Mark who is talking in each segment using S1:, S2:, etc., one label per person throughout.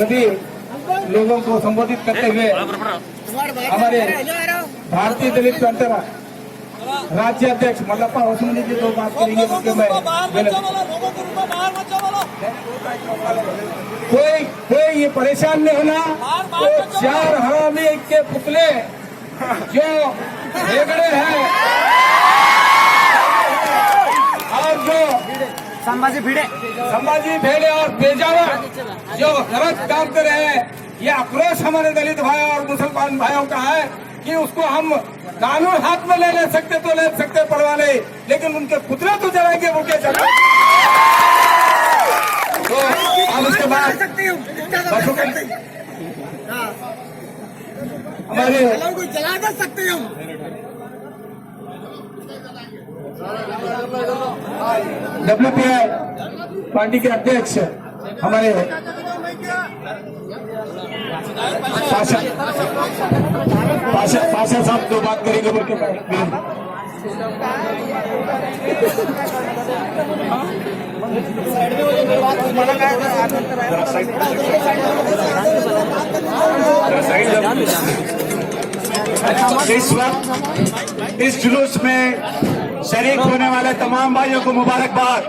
S1: सभी लोगों को संबोधित करते हुए हमारे भारतीय दलित फ्रंट राज्य अध्यक्ष मल्लप्पा होसमनी जी तो बात करेंगे क्योंकि मैं कोई ये परेशान नहीं होना। तो 4 हरामी के पुतले जो झगड़े हैं और जो संभाजी भेड़े और बेजावा जो गलत काम कर रहे हैं, ये आक्रोश हमारे दलित भाई और मुसलमान भाइयों का है कि उसको हम कानून हाथ में ले सकते तो ले सकते परवाह नहीं, लेकिन उनके पुतले तो जलाएंगे उनके जलाएंगे। तो अब उसके बाद हमारे
S2: जला दे सकते हम।
S1: WPI पार्टी के अध्यक्ष हमारे पाशा साहब तो बात करेंगे बोल के
S3: इस वक्त इस जुलूस में शरीक होने वाले तमाम भाइयों को मुबारकबाद।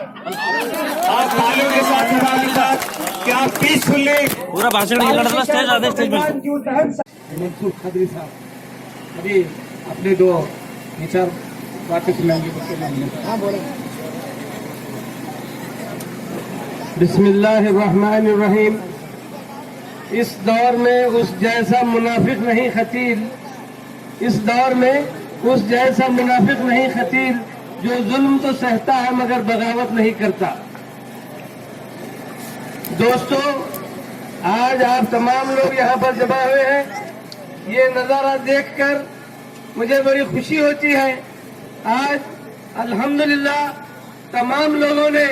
S3: आप तालियों के साथ मुबारकबाद कि आप पीसफुली
S4: पूरा भाषण
S1: खदरी साहब अभी अपने 2 विचार बातें सुनाएंगे। हाँ बोले। बिस्मिल्लाहिर्रहमानिर्रहीम। इस दौर में उस जैसा मुनाफिक नहीं खतीर, इस दौर में उस जैसा मुनाफिक नहीं खतीर जो जुल्म तो सहता है मगर बगावत नहीं करता। दोस्तों, आज आप तमाम लोग यहाँ पर जमा हुए हैं, ये नजारा देखकर मुझे बड़ी खुशी होती है। आज अल्हम्दुलिल्लाह तमाम लोगों ने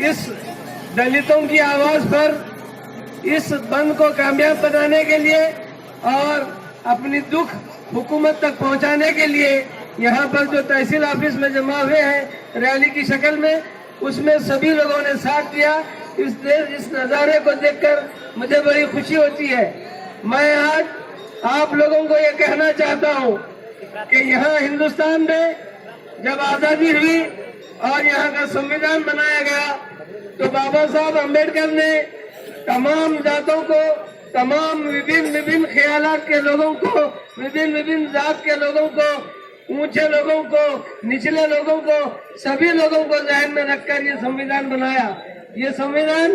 S1: इस दलितों की आवाज पर इस बंद को कामयाब बनाने के लिए और अपनी दुख हुकूमत तक पहुंचाने के लिए यहाँ पर जो तहसील ऑफिस में जमा हुए हैं रैली की शक्ल में, उसमें सभी लोगों ने साथ दिया। इस नज़ारे को देखकर मुझे बड़ी खुशी होती है। मैं आज आप लोगों को ये कहना चाहता हूँ कि यहाँ हिंदुस्तान में जब आज़ादी हुई और यहाँ का संविधान बनाया गया तो बाबा साहब अम्बेडकर ने तमाम जातों को, तमाम विभिन्न ख्यालात के लोगों को, विभिन्न जात के लोगों को, ऊंचे लोगों को, निचले लोगों को, सभी लोगों को ध्यान में रखकर ये संविधान बनाया। ये संविधान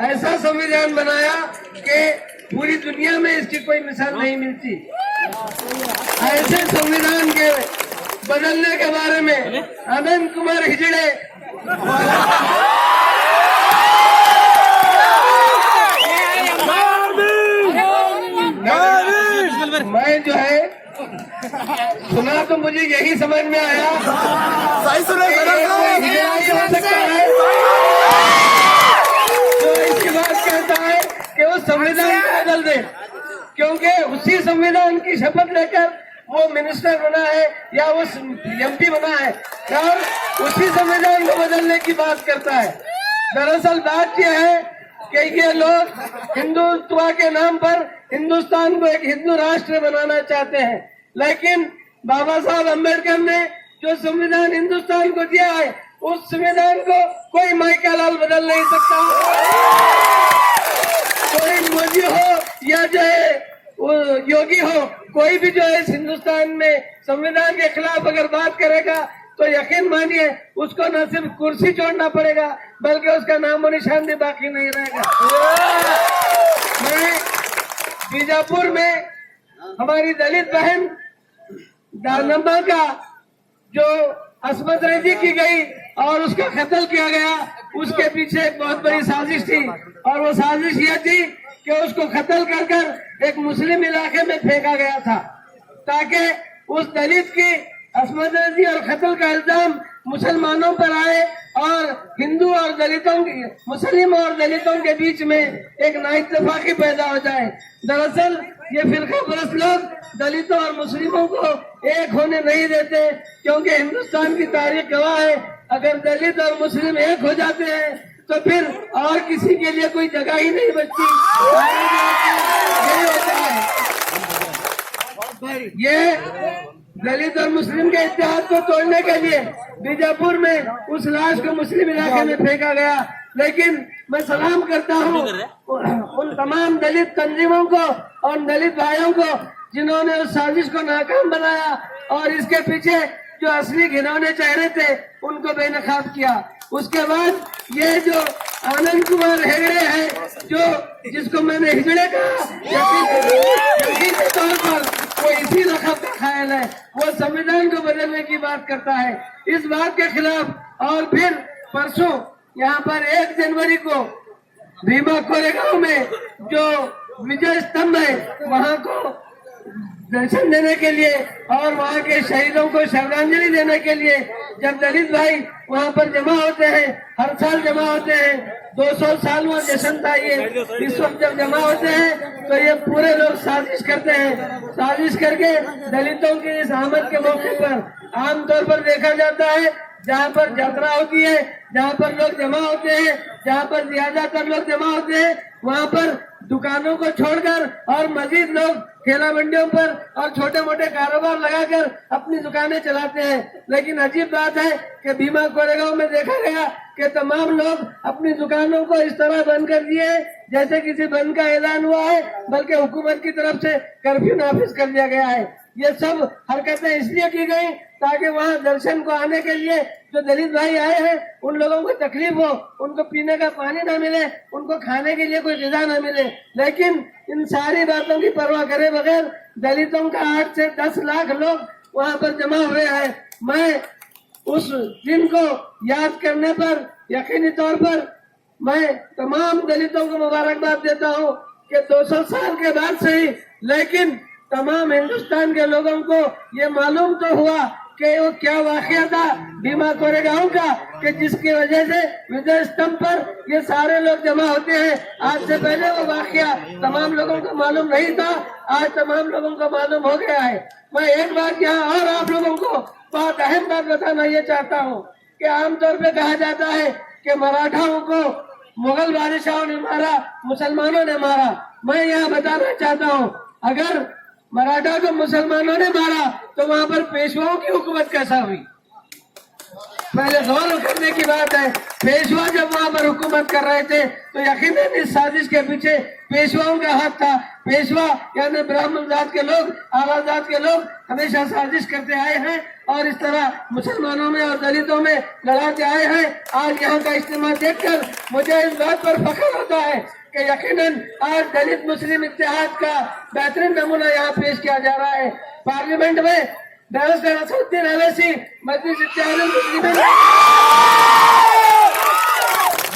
S1: ऐसा संविधान बनाया कि पूरी दुनिया में इसकी कोई मिसाल नहीं मिलती। ऐसे संविधान के बदलने के बारे में अनंत कुमार हिजड़े मैं जो है सुना तो मुझे यही समझ में आया, सही सुना हो सकता है तो इसकी बात कहता है कि वो संविधान को बदल दे, क्योंकि उसी संविधान की शपथ लेकर वो मिनिस्टर बना है या वो MP बना है और उसी संविधान को बदलने की बात करता है। दरअसल बात यह है कि ये लोग हिंदुत्व के नाम पर हिंदुस्तान को एक हिंदू राष्ट्र बनाना चाहते हैं, लेकिन बाबा साहब अम्बेडकर ने जो संविधान हिंदुस्तान को दिया है उस संविधान को कोई माइका लाल बदल नहीं सकता। कोई मोदी हो या जो है योगी हो, कोई भी जो है इस हिंदुस्तान में संविधान के खिलाफ अगर बात करेगा तो यकीन मानिए उसको न सिर्फ कुर्सी छोड़ना पड़ेगा बल्कि उसका नामो निशान भी बाकी नहीं रहेगा। मैं बीजापुर में हमारी दलित बहन दानम्मा का जो अस्मत रेजी की गई और उसका कत्ल किया गया, उसके पीछे एक बहुत बड़ी साजिश थी और वो साजिश ये थी कि उसको कत्ल कर कर एक मुस्लिम इलाके में फेंका गया था ताकि उस दलित की अस्मत रेजी और कत्ल का इल्जाम मुसलमानों पर आए और हिंदू और दलितों की, मुस्लिम और दलितों के बीच में एक नाइत्तेफाकी पैदा हो जाए। दरअसल ये फिरका परस्त लोग दलितों और मुस्लिमों को एक होने नहीं देते, क्योंकि हिंदुस्तान की तारीख गवाह है अगर दलित और मुस्लिम एक हो जाते हैं तो फिर और किसी के लिए कोई जगह ही नहीं बचती। यही होता है। ये दलित और मुस्लिम के इतिहास को तोड़ने के लिए बीजापुर में उस लाश को मुस्लिम इलाके में फेंका गया। लेकिन मैं सलाम करता हूँ उन तमाम दलित तंजीमों को और दलित भाइयों को जिन्होंने उस साजिश को नाकाम बनाया और इसके पीछे जो असली घिनौने चेहरे थे उनको बेनकाब किया। उसके बाद ये जो आनंद कुमार हेगड़े है, जो जिसको मैंने हिजड़े कहा, यकीनी तौर पर वो इसी रकम का खायल है। वो संविधान को बदलने की बात करता है। इस बात के खिलाफ और फिर परसों यहाँ पर 1 जनवरी को भीमा कोरेगांव में जो विजय स्तंभ है वहाँ को दर्शन देने के लिए और वहाँ के शहीदों को श्रद्धांजलि देने के लिए जब दलित भाई वहाँ पर जमा होते हैं, हर साल जमा होते हैं, 200 सालवां जश्न था ये। इस वक्त जब जमा होते हैं तो ये पूरे लोग साजिश करते हैं। साजिश करके दलितों की इस आमद के मौके पर आमतौर पर देखा जाता है जहाँ पर यात्रा होती है, जहाँ पर लोग जमा होते हैं, जहाँ पर ज्यादातर लोग जमा होते हैं, वहाँ पर दुकानों को छोड़कर और मजीद लोग ठेला मंडियों पर और छोटे मोटे कारोबार लगाकर अपनी दुकानें चलाते हैं। लेकिन अजीब बात है कि भीमा कोरेगांव में देखा गया कि तमाम लोग अपनी दुकानों को इस तरह बंद कर दिए जैसे किसी बंद का ऐलान हुआ है, बल्कि हुकूमत की तरफ से कर्फ्यू नाफिज कर दिया गया है। ये सब हरकतें इसलिए की गई ताकि वहाँ दर्शन को आने के लिए जो दलित भाई आए हैं उन लोगों को तकलीफ हो, उनको पीने का पानी न मिले, उनको खाने के लिए कोई ग़िज़ा न मिले। लेकिन इन सारी बातों की परवाह करे बगैर दलितों का 8 से 10 लाख लोग वहाँ पर जमा हुए हैं। मैं उस दिन को याद करने पर यकीनी तौर पर मैं तमाम दलितों को मुबारकबाद देता हूँ कि 200 साल के बाद सही, लेकिन तमाम हिंदुस्तान के लोगों को ये मालूम तो हुआ कि वो क्या वाकया था भीमा कोरेगांव का कि जिसकी वजह से विजय स्तंभ पर ये सारे लोग जमा होते हैं। आज से पहले वो वाकया तमाम लोगों को मालूम नहीं था, आज तमाम लोगों को मालूम हो गया है। मैं एक बात यहाँ और आप लोगों को बहुत अहम बात बताना ये चाहता हूँ कि आमतौर पे कहा जाता है कि मराठाओं को मुगल बादशाहों ने मारा, मुसलमानों ने मारा। मैं यहाँ बताना चाहता हूँ अगर मराठा को मुसलमानों ने मारा तो वहाँ पर पेशवाओं की हुकूमत कैसा हुई? पहले गौर करने की बात है। पेशवा जब वहाँ पर हुकूमत कर रहे थे तो यकीनन इस साजिश के पीछे पेशवाओं का हाथ था। पेशवा यानी ब्राह्मण जात के लोग, आला जात के लोग हमेशा साजिश करते आए हैं और इस तरह मुसलमानों में और दलितों में लड़ाते आए हैं। आज यहाँ का इज्तिमा देखकर मुझे इस बात पर फख्र होता है कि यकीनन आज दलित मुस्लिम इत्तेहाद का बेहतरीन नमूना यहाँ पेश किया जा रहा है। पार्लियामेंट में बैरिस्टर असदुद्दीन अवैसी मजलिस इत्तेहाद मुस्लिमीन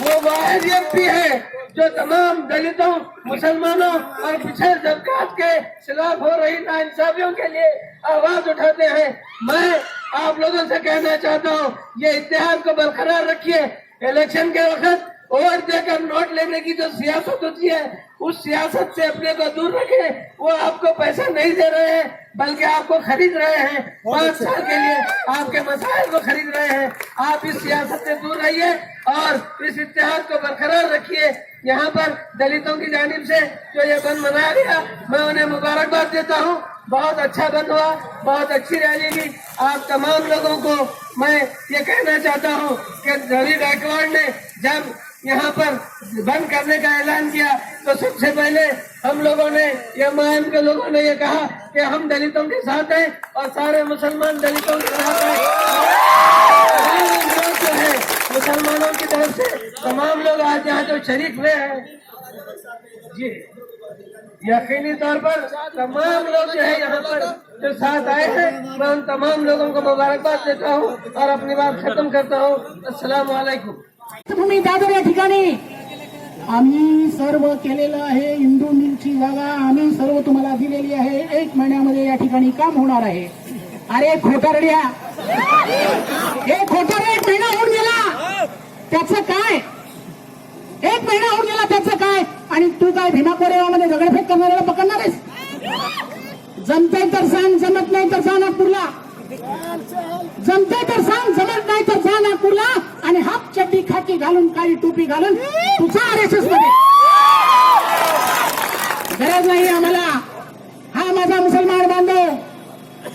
S1: वो वाहिद एमपी है जो तमाम दलितों, मुसलमानों और पिछड़े तबकात के खिलाफ हो रही नाइंसाफियों के लिए आवाज उठाते हैं। मैं आप लोगों से कहना चाहता हूँ ये इत्तेहाद को बरकरार रखिए। इलेक्शन के वक्त वोट देकर नोट लेने की जो सियासत होती है उस सियासत से अपने को दूर रखें। वो आपको पैसा नहीं दे रहे हैं बल्कि आपको खरीद रहे हैं। 5 साल के लिए आपके मसाइल को खरीद रहे हैं। आप इस सियासत से दूर रहिए और इस इत्तेहाद को बरकरार रखिए। यहाँ पर दलितों की जानिब से जो ये बंद मनाया गया मैं उन्हें मुबारकबाद देता हूँ। बहुत अच्छा बंद हुआ, बहुत अच्छी रैली की। आप तमाम लोगों को मैं ये कहना चाहता हूँ कि रवि गायकवाड़ ने जब यहाँ पर बंद करने का ऐलान किया तो सबसे पहले हम लोगों ने या मुहिम के लोगों ने ये कहा कि हम दलितों के साथ हैं और सारे मुसलमान दलितों के साथ हैं। जो है मुसलमानों की तरफ से तमाम लोग आज यहाँ जो शरीक हुए हैं जी, यकीनी तौर पर तमाम लोग जो है यहाँ पर जो साथ आए हैं मैं उन तमाम लोगों को मुबारकबाद देता हूँ और अपनी बात खत्म करता हूँ। अस्सलाम वालेकुम।
S2: तुम्ही दादर या ठिकाणी आम्ही सर्व केलेलं आहे। इंदू मिलची जागा आम्ही सर्व तुम्हाला दिलेली आहे। 1 महिन्यामध्ये या ठिकाणी काम होणार आहे। अरे खोटारड्या, हे खोटारड्या 1 महिना होऊन गेला त्याचं काय? 1 महिना होऊन गेला त्याचं काय? आणि तू काय भीमा कोरेगावमध्ये दगडफेक करणाऱ्याला पकडणार आहेस? जमतंय तर सांग, जमत नाही तर सांग नागपूरला। जमते तर सांग, जमत नाही तर जा नागपूरला आणि हाफ चड्डी खाकी घालून काळी टोपी घालून तुझा RSS मध्ये. गरज नाही आम्हाला. हा माझा मुसलमान बांधव,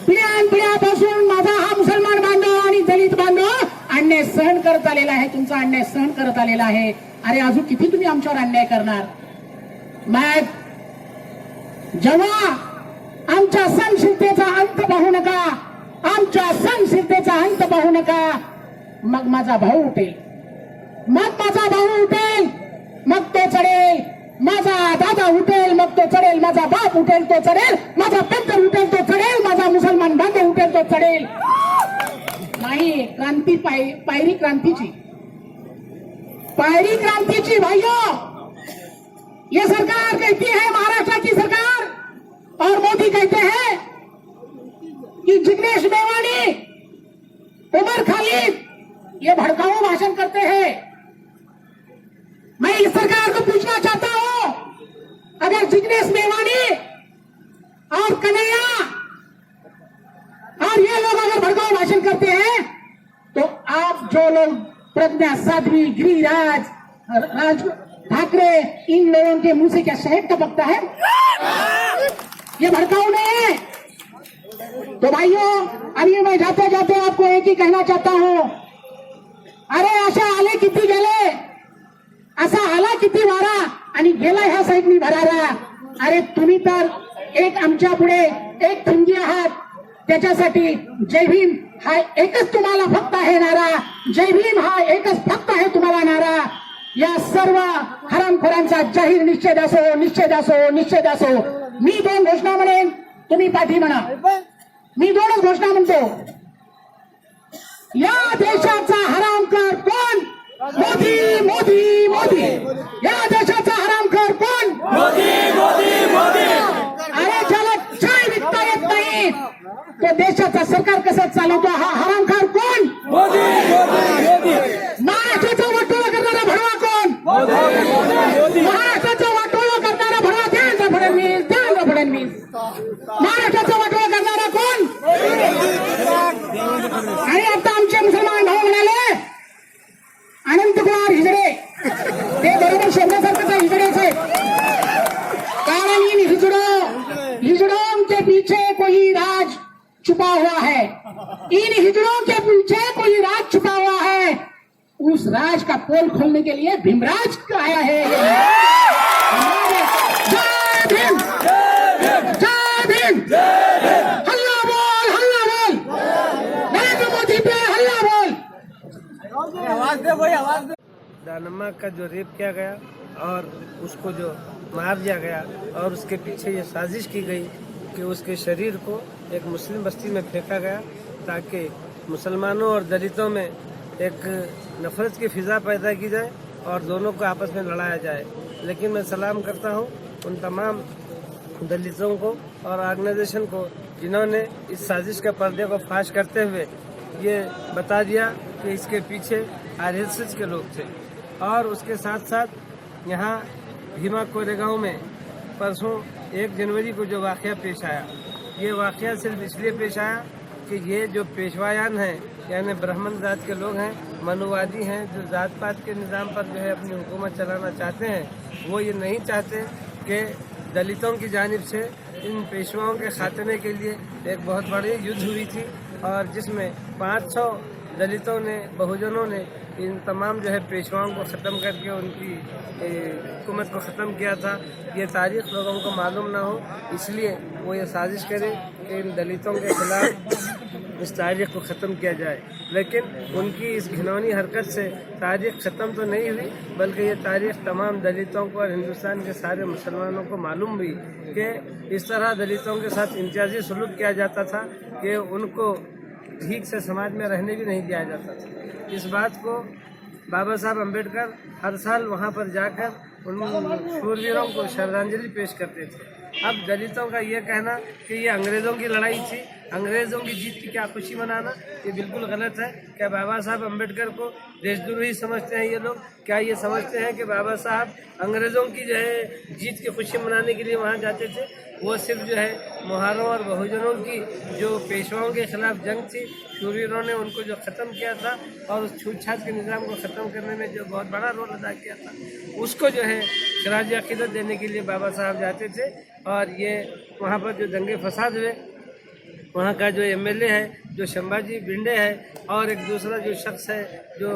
S2: पिढ्यानपिढ्यापासून माझा हा मुसलमान बांधव आणि दलित बांधव अन्याय सहन करत आलेला आहे. तुमचा अन्याय सहन करत आलेला आहे. अरे अजून किती तुम्ही आमच्यावर अन्याय करणार. मग जेव्हा आमच्या सहनशीलतेचा अंत पाहू नका, आमच्या सहनशीलतेचा अंत पाहू नका, मग माझा भाऊ उठेल, मग माझा भाऊ उठेल, मग तो चढेल, माझा दादा उठेल, मग तो चढेल, माझा बाप उठेल, तो चढेल, माझा पेंटर उठेल, तो चढेल, माझा मुसलमान बांधव उठेल, तो चढेल. नाही, क्रांती पायरी क्रांतीची, पायरी क्रांतीची. भाइयों, ये सरकार कहती है, महाराष्ट्र की सरकार और मोदी कहते हैं कि जिग्नेश मेवानी, उमर खालिद ये भड़काऊ भाषण करते हैं. मैं इस सरकार को पूछना चाहता हूं, अगर जिग्नेश मेवानी और कन्हैया और ये लोग अगर भड़काऊ भाषण करते हैं, तो आप जो लोग प्रज्ञा साध्वी, गिरिराज, राज ठाकरे, इन लोगों के मुंह से क्या शहद टपकता है? ये भड़काऊ नहीं है. तो भाइयों, अभी मैं जाते जाते आपको एक ही कहना चाहता हूं, अरे अशा आले किती गेले, असा आला किती वारा आणि गेला ह्या साईडनी भरारा. अरे तुम्ही तर एक आमच्या पुढे एक ठिणगी आहात. त्याच्यासाठी जय भीम हा एकच तुम्हाला फक्त आहे नारा. जय भीम हा एकच फक्त आहे तुम्हाला नारा. या सर्व हरामखोरांचा जाहीर निषेध असो, निषेध असो, निषेध असो. मी 2 घोषणा म्हणेन, तुम्ही पाठी म्हणा. मी 2च घोषणा म्हणतो. या देशाचा हरामखोर कोण? मोदी, मोदी, मोदी. या देशाचा हरामखोर कोण? मोदी, मोदी, मोदी. अरे ज्याला चाय विकता येत नाही, तो देशाचा सरकार कसं चालवतो, हा हरामखोर कोण? मोदी, मोदी, मोदी. महाराष्ट्राचा वाटोळा करणारा भडवा कोण? मोदी, मोदी. महाराष्ट्राचा वाटोळा करणारा भडवा देवेंद्र फडणवीस, देवेंद्र फडणवीस. महाराष्ट्राचा वाटोळा करणारा कोण? आणि आता आमचे मुसलमान भाऊ म्हणाले अनंतकुमार हिजडे, ते बरोबर शब्दासारखंच आहे, हिजडेच आहे. कारण इन हिजड़ों के पीछे कोई राज छुपा हुआ है. इन हिजड़ों के पीछे कोई राज छुपा हुआ है. उस राज का पोल खोलने के लिए भीमराज आया है. जय भीम, जय भीम. हल्ला बोल, हल्ला बोल. नरेंद्र मोदी पे हल्ला बोल.
S4: दानमा का जो रेप किया गया और उसको जो मार दिया गया और उसके पीछे ये साजिश की गई कि उसके शरीर को एक मुस्लिम बस्ती में फेंका गया ताकि मुसलमानों और दलितों में एक नफरत की फिजा पैदा की जाए और दोनों को आपस में लड़ाया जाए. लेकिन मैं सलाम करता हूँ उन तमाम दलितों को और ऑर्गेनाइजेशन को जिन्होंने इस साजिश के पर्दे को फाश करते हुए ये बता दिया कि इसके पीछे RSS के लोग थे. और उसके साथ साथ यहाँ भीमा कोरेगांव में परसों 1 जनवरी को जो वाक़या पेश आया, ये वाक़या सिर्फ इसलिए पेश आया कि ये जो पेशवायान हैं, यानी ब्राह्मण जात के लोग हैं, मनुवादी हैं, जो जात पात के निज़ाम पर जो है अपनी हुकूमत चलाना चाहते हैं, वो ये नहीं चाहते कि दलितों की जानिब से इन पेशवाओं के खात्मे के लिए एक बहुत बड़ी युद्ध हुई थी और जिसमें 500 दलितों ने, बहुजनों ने इन तमाम जो है पेशवाओं को ख़त्म करके उनकी हुकूमत को ख़त्म किया था. ये तारीख़ लोगों को मालूम ना हो, इसलिए वो ये साजिश करे कि इन दलितों के खिलाफ इस तारीख़ को ख़त्म किया जाए. लेकिन उनकी इस घिनौनी हरकत से तारीख़ ख़त्म तो नहीं हुई, बल्कि ये तारीख़ तमाम दलितों को और हिंदुस्तान के सारे मुसलमानों को मालूम हुई कि इस तरह दलितों के साथ इम्तियाजी सलूक किया जाता था कि उनको ठीक से समाज में रहने भी नहीं दिया जाता था. इस बात को बाबा साहब अम्बेडकर हर साल वहाँ पर जाकर उन शूरवीरों को श्रद्धांजलि पेश करते थे. अब दलितों का ये कहना कि ये अंग्रेज़ों की लड़ाई थी, अंग्रेज़ों की जीत की क्या खुशी मनाना, ये बिल्कुल गलत है। क्या बाबा साहब अम्बेडकर को देशद्रोही समझते हैं ये लोग? क्या ये समझते हैं कि बाबा साहब अंग्रेज़ों की जो है जीत की खुशी मनाने के लिए वहाँ जाते थे? वो सिर्फ जो है मुहारों और बहुजनों की जो पेशवाओं के खिलाफ जंग थी, शूरवीरों ने उनको जो ख़त्म किया था और उस छूट-छाट के निज़ाम को ख़त्म करने में जो बहुत बड़ा रोल अदा किया था, उसको जो है खिराज अक़ीदत देने के लिए बाबा साहब जाते थे। और ये वहाँ पर जो दंगे फसाद हुए, वहाँ का जो एमएलए है, जो शंभाजी भिंडे है, और एक दूसरा जो शख्स है जो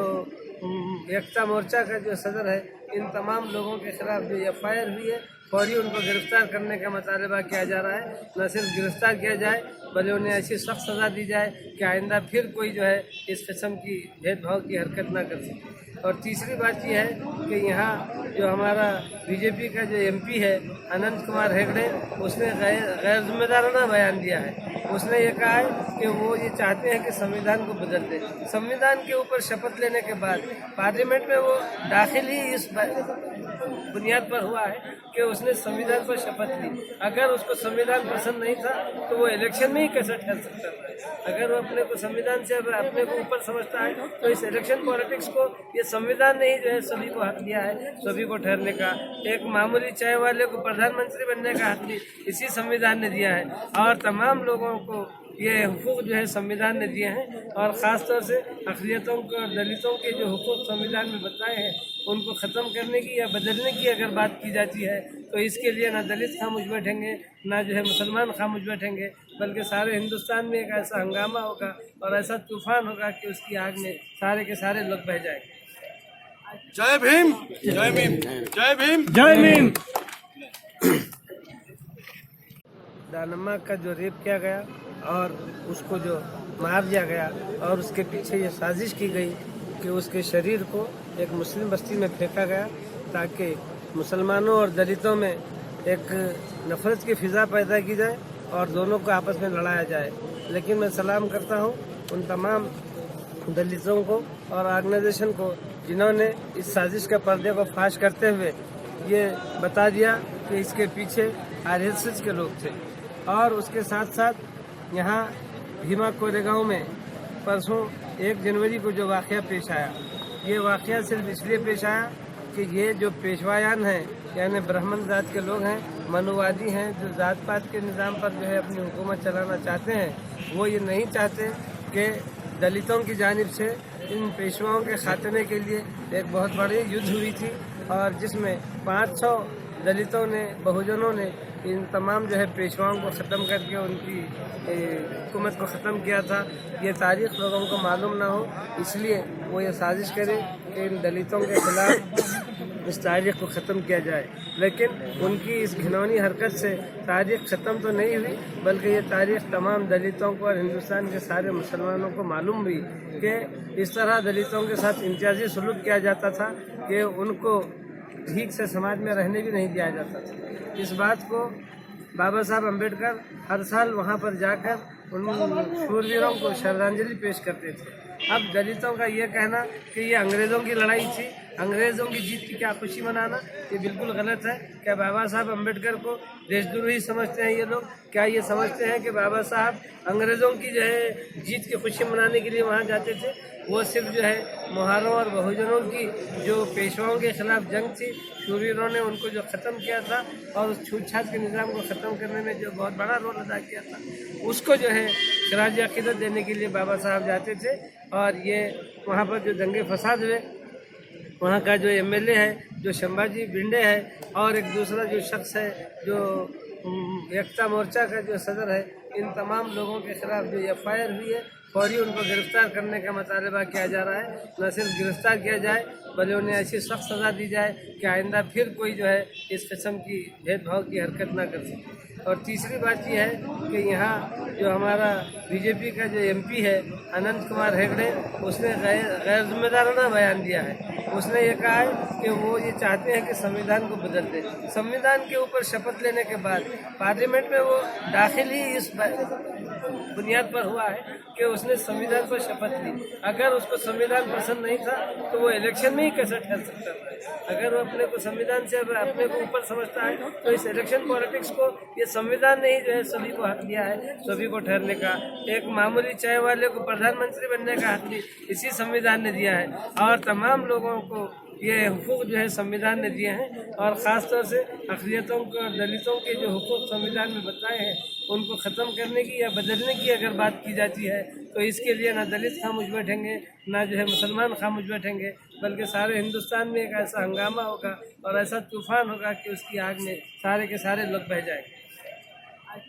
S4: एकता मोर्चा का जो सदर है, इन तमाम लोगों के खिलाफ जो एफआईआर हुई है, फौरी उनको गिरफ्तार करने का मुतालबा किया जा रहा है। न सिर्फ गिरफ्तार किया जाए बल्कि उन्हें ऐसी सख्त सज़ा दी जाए कि आइंदा फिर कोई जो है इस किस्म की भेदभाव की हरकत ना कर सके। और तीसरी बात यह है कि यहाँ जो हमारा बीजेपी का जो एमपी है अनंत कुमार हेगड़े, उसने गैर जिम्मेदाराना बयान दिया है। उसने ये कहा है कि वो ये चाहते हैं कि संविधान को बदल दे। संविधान के ऊपर शपथ लेने के बाद पार्लियामेंट में वो दाखिल ही इस बुनियाद पर हुआ है कि उसने संविधान पर शपथ ली। अगर उसको संविधान पसंद नहीं था तो वो इलेक्शन में ही कैसे ठहर सकता है? अगर वो अपने को संविधान से अपने को ऊपर समझता है तो इस इलेक्शन पॉलिटिक्स को, ये संविधान ने ही जो है सभी को हक दिया है, सभी को ठहरने का। एक मामूली चाय वाले को प्रधानमंत्री बनने का हक भी इसी संविधान ने दिया है, और तमाम लोगों को ये हुकूक जो है संविधान ने दिए हैं। और ख़ास तौर से अक़लियतों को और दलितों के जो हुकूक संविधान में बताए हैं, उनको ख़त्म करने की या बदलने की अगर बात की जाती है तो इसके लिए ना दलित खामोश बैठेंगे, ना जो है मुसलमान खामोश बैठेंगे, बल्कि सारे हिंदुस्तान में एक ऐसा हंगामा होगा और ऐसा तूफान होगा कि उसकी आग में सारे के सारे लोग बह जाएंगे।
S3: जय भीम, जय भीम, जय भीम,
S2: जय भीम।
S4: दानम्मा का जो रेप किया गया और उसको जो मार दिया गया, और उसके पीछे ये साजिश की गई कि उसके शरीर को एक मुस्लिम बस्ती में फेंका गया ताकि मुसलमानों और दलितों में एक नफरत की फ़िज़ा पैदा की जाए और दोनों को आपस में लड़ाया जाए। लेकिन मैं सलाम करता हूँ उन तमाम दलितों को और ऑर्गेनाइजेशन को जिन्होंने इस साजिश के पर्दे को फाश करते हुए ये बता दिया कि इसके पीछे आरएसएस के लोग थे। और उसके साथ साथ यहाँ भीमा कोरेगांव में परसों 1 जनवरी को जो वाक़या पेश आया, ये वाक़या सिर्फ इसलिए पेश आया कि ये जो पेशवायान हैं, यानी ब्राह्मण जात के लोग हैं, मनुवादी हैं, जो जात पात के निज़ाम पर जो है अपनी हुकूमत चलाना चाहते हैं, वो ये नहीं चाहते कि दलितों की जानिब से इन पेशवाओं के खात्मे के लिए एक बहुत बड़ी युद्ध हुई थी, और जिसमें 500 दलितों ने, बहुजनों ने इन तमाम जो है पेशवाओं को ख़त्म करके उनकी हुकूमत को ख़त्म किया था। ये तारीख़ लोगों को मालूम ना हो, इसलिए वो ये साजिश करें कि इन दलितों के ख़िलाफ़ इस तारीख़ को ख़त्म किया जाए। लेकिन उनकी इस घिनौनी हरकत से तारीख़ ख़त्म तो नहीं हुई, बल्कि ये तारीख़ तमाम दलितों को और हिंदुस्तान के सारे मुसलमानों को मालूम हुई कि इस तरह दलितों के साथ इम्तियाजी सलूक किया जाता था कि उनको ठीक से समाज में रहने भी नहीं दिया जाता था। इस बात को बाबा साहब अम्बेडकर हर साल वहाँ पर जाकर उन शूरवीरों को श्रद्धांजलि पेश करते थे। अब दलितों का ये कहना कि ये अंग्रेज़ों की लड़ाई थी, अंग्रेज़ों की जीत की क्या खुशी मनाना, ये बिल्कुल गलत है। क्या बाबा साहब अम्बेडकर को देशद्रोही समझते हैं ये लोग? क्या ये समझते हैं कि बाबा साहब अंग्रेज़ों की जो है जीत की खुशी मनाने के लिए वहाँ जाते थे? वो सिर्फ जो है मुहारों और बहुजनों की जो पेशवाओं के खिलाफ जंग थी, शूरवीरों ने उनको जो ख़त्म किया था और उस छूट-छाट के निज़ाम को ख़त्म करने में जो बहुत बड़ा रोल अदा किया था, उसको जो है खिराज अक़ीदत देने के लिए बाबा साहब जाते थे। और ये वहाँ पर जो दंगे फसाद हुए, वहाँ का जो एमएलए है, जो शंभाजी भिंडे है, और एक दूसरा जो शख्स है जो एकता मोर्चा का जो सदर है, इन तमाम लोगों के खिलाफ जो एफआईआर हुई है, फौरी उनको गिरफ्तार करने का मुतालबा किया जा रहा है। न सिर्फ गिरफ्तार किया जाए बल्कि उन्हें ऐसी सख्त सज़ा दी जाए कि आइंदा फिर कोई जो है इस किस्म की भेदभाव की हरकत ना कर सके। और तीसरी बात यह है कि यहाँ जो हमारा बीजेपी का जो एमपी है अनंत कुमार हेगड़े, उसने गैर जिम्मेदाराना बयान दिया है। उसने ये कहा है कि वो ये चाहते हैं कि संविधान को बदल दे। संविधान के ऊपर शपथ लेने के बाद पार्लियामेंट में वो दाखिल ही इस बुनियाद पर हुआ है कि उसने संविधान पर शपथ ली। अगर उसको संविधान पसंद नहीं था तो वो इलेक्शन में ही कैसे ठहर सकता था। अगर वो अपने को संविधान से अपने को ऊपर समझता है तो इस इलेक्शन पॉलिटिक्स को ये संविधान ने ही जो है सभी को हक दिया है, सभी को ठहरने का। एक मामूली चाय वाले को प्रधानमंत्री बनने का हक भी इसी संविधान ने दिया है और तमाम लोगों को ये हुकूक जो है संविधान ने दिए हैं। और ख़ास तौर से अक़लियतों को और दलितों के जो हुकूक संविधान में बताए हैं उनको ख़त्म करने की या बदलने की अगर बात की जाती है तो इसके लिए ना दलित खामोश बैठेंगे, ना जो है मुसलमान खामोश बैठेंगे, बल्कि सारे हिंदुस्तान में एक ऐसा हंगामा होगा और ऐसा तूफान होगा कि उसकी आग में सारे के सारे लोग बह जाएंगे।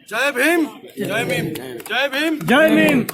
S3: जय भीम, जय भीम, जय भीम,
S5: जय भीम।